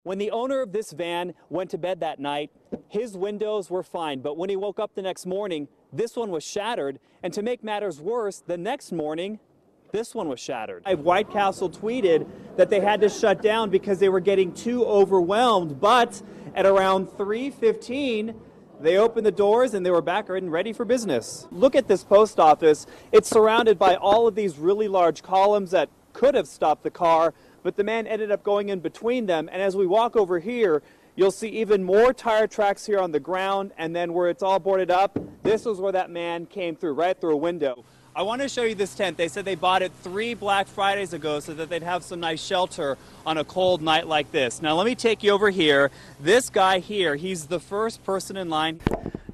When the owner of this van went to bed that night, his windows were fine, but when he woke up the next morning, this one was shattered, and to make matters worse, the next morning, this one was shattered. White Castle tweeted that they had to shut down because they were getting too overwhelmed, but at around 3:15, they opened the doors and they were back and ready for business. Look at this post office. It's surrounded by all of these really large columns that could have stopped the car, but the man ended up going in between them. And as we walk over here, you'll see even more tire tracks here on the ground, and then where it's all boarded up, this was where that man came through, right through a window. I want to show you this tent. They said they bought it 3 Black Fridays ago so that they'd have some nice shelter on a cold night like this. Now let me take you over here. This guy here, he's the first person in line.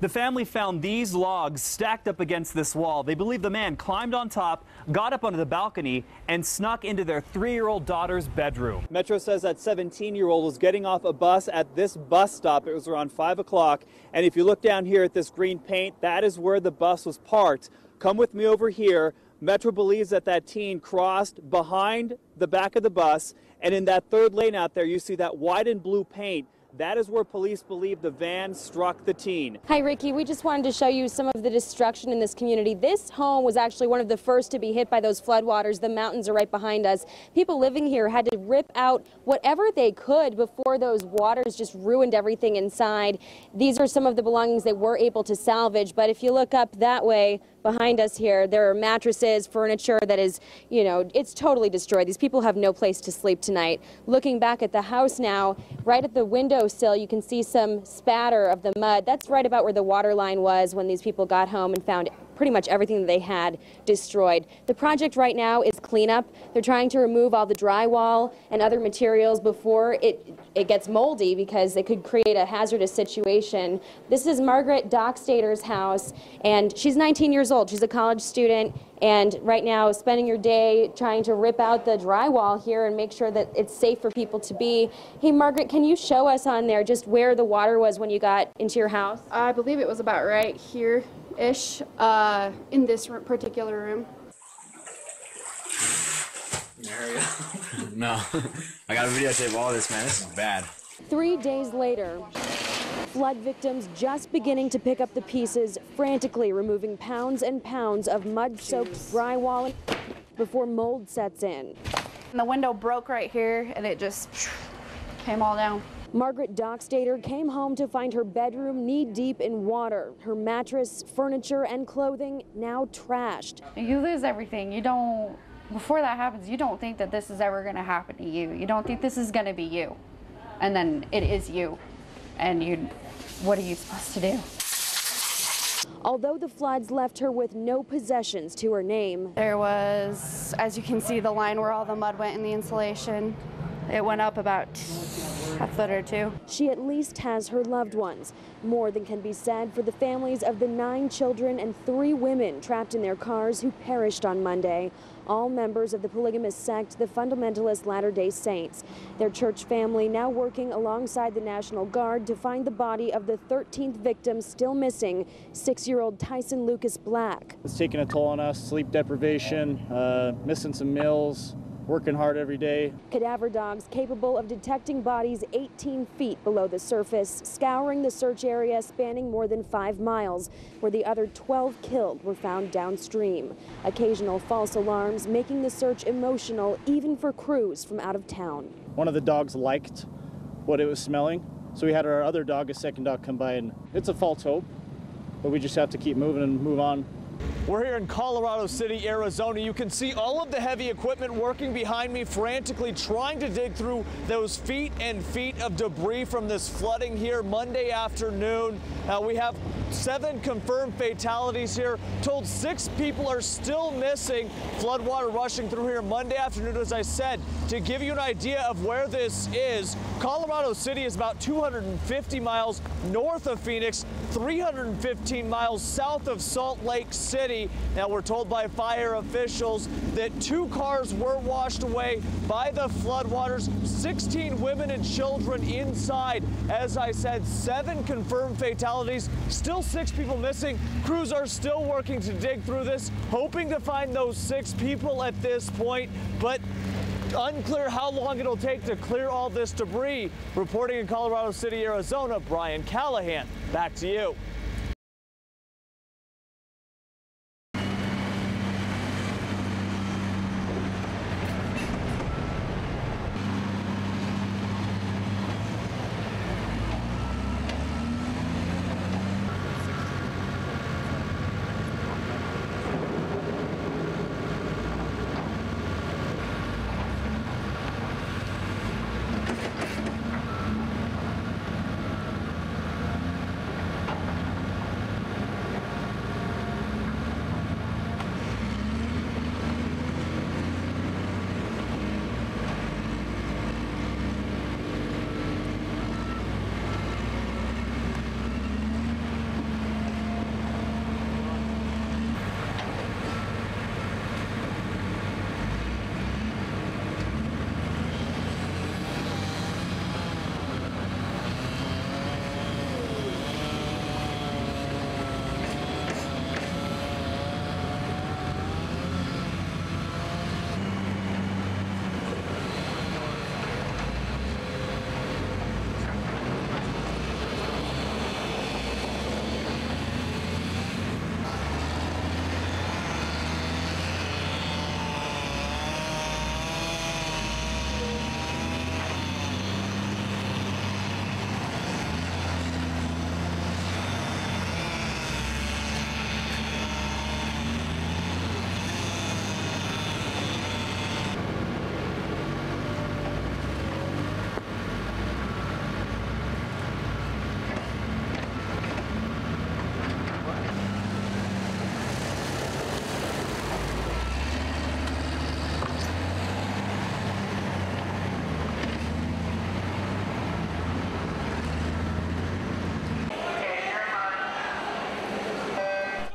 The family found these logs stacked up against this wall. They believe the man climbed on top, got up onto the balcony, and snuck into their 3-year-old daughter's bedroom. Metro says that 17-year-old was getting off a bus at this bus stop. It was around 5 o'clock. And if you look down here at this green paint, that is where the bus was parked. Come with me over here. Metro believes that that teen crossed behind the back of the bus, and in that third lane out there, you see that white and blue paint. That is where police believe the van struck the teen. Hi, Ricky. We just wanted to show you some of the destruction in this community. This home was actually one of the first to be hit by those floodwaters. The mountains are right behind us. People living here had to rip out whatever they could before those waters just ruined everything inside. These are some of the belongings they were able to salvage. But if you look up that way behind us here, there are mattresses, furniture that is, you know, it's totally destroyed. These people have no place to sleep tonight. Looking back at the house now, right at the windowsill, you can see some spatter of the mud. That's right about where the water line was when these people got home and found pretty much everything that they had destroyed. The project right now is cleanup. They're trying to remove all the drywall and other materials before it gets moldy because it could create a hazardous situation. This is Margaret Dockstader's house, and she's 19 years old. She's a college student, and right now spending her day trying to rip out the drywall here and make sure that it's safe for people to be. Hey, Margaret, can you show us on there just where the water was when you got into your house? I believe it was about right here-ish, in this particular room. There we go. No, I got to videotape all this, man. This is bad. 3 days later, flood victims just beginning to pick up the pieces, frantically removing pounds and pounds of mud-soaked drywall before mold sets in. And the window broke right here, and it just came all down. Margaret Dockstader came home to find her bedroom knee-deep in water. Her mattress, furniture, and clothing now trashed. You lose everything. You don't, before that happens, you don't think that this is ever going to happen to you. You don't think this is going to be you. And then it is you. And what are you supposed to do? Although the floods left her with no possessions to her name. There was, as you can see, the line where all the mud went in the insulation. It went up about a foot or 2. She at least has her loved ones. More than can be said for the families of the 9 children and 3 women trapped in their cars who perished on Monday. All members of the polygamous sect, the Fundamentalist Latter-day Saints. Their church family now working alongside the National Guard to find the body of the 13th victim still missing, 6-year-old Tyson Lucas Black. It's taking a toll on us, sleep deprivation, missing some meals, working hard every day. Cadaver dogs capable of detecting bodies 18 feet below the surface, scouring the search area spanning more than 5 miles, where the other 12 killed were found downstream. Occasional false alarms making the search emotional even for crews from out of town. One of the dogs liked what it was smelling, so we had our other dog, a second dog, come by, and it's a false hope, but we just have to keep moving and move on. We're here in Colorado City, Arizona. You can see all of the heavy equipment working behind me, frantically trying to dig through those feet and feet of debris from this flooding here Monday afternoon. We have 7 confirmed fatalities here. Told 6 people are still missing. Floodwater rushing through here Monday afternoon. As I said, to give you an idea of where this is, Colorado City is about 250 miles north of Phoenix, 315 miles south of Salt Lake City. Now, we're told by fire officials that 2 cars were washed away by the floodwaters, 16 women and children inside. As I said, 7 confirmed fatalities, still 6 people missing. Crews are still working to dig through this, hoping to find those 6 people at this point, but unclear how long it'll take to clear all this debris. Reporting in Colorado City, Arizona, Brian Callahan. Back to you.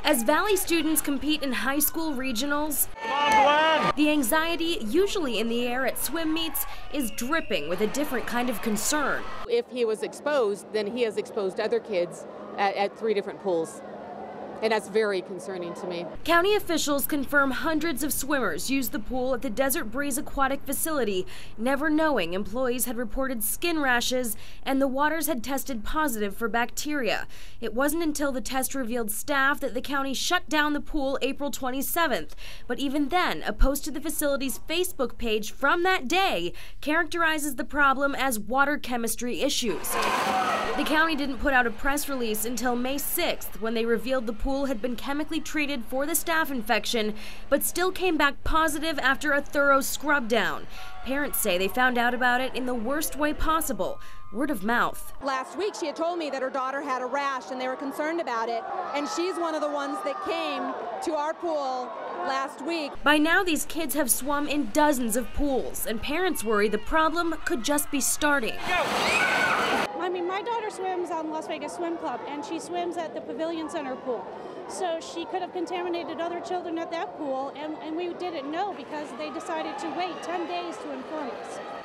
As Valley students compete in high school regionals, the anxiety usually in the air at swim meets is dripping with a different kind of concern. If he was exposed, then he has exposed other kids at 3 different pools. And that's very concerning to me. County officials confirm hundreds of swimmers used the pool at the Desert Breeze Aquatic Facility, never knowing employees had reported skin rashes and the waters had tested positive for bacteria. It wasn't until the test revealed staff that the county shut down the pool April 27th. But even then, a post to the facility's Facebook page from that day characterizes the problem as water chemistry issues. The county didn't put out a press release until May 6th when they revealed the pool had been chemically treated for the staph infection, but still came back positive after a thorough scrub down. Parents say they found out about it in the worst way possible, word of mouth. Last week she had told me that her daughter had a rash and they were concerned about it, and she's one of the ones that came to our pool last week. By now these kids have swum in dozens of pools, and parents worry the problem could just be starting. I mean, my daughter swims on Las Vegas Swim Club, and she swims at the Pavilion Center pool. So she could have contaminated other children at that pool, and we didn't know because they decided to wait 10 days to inform us.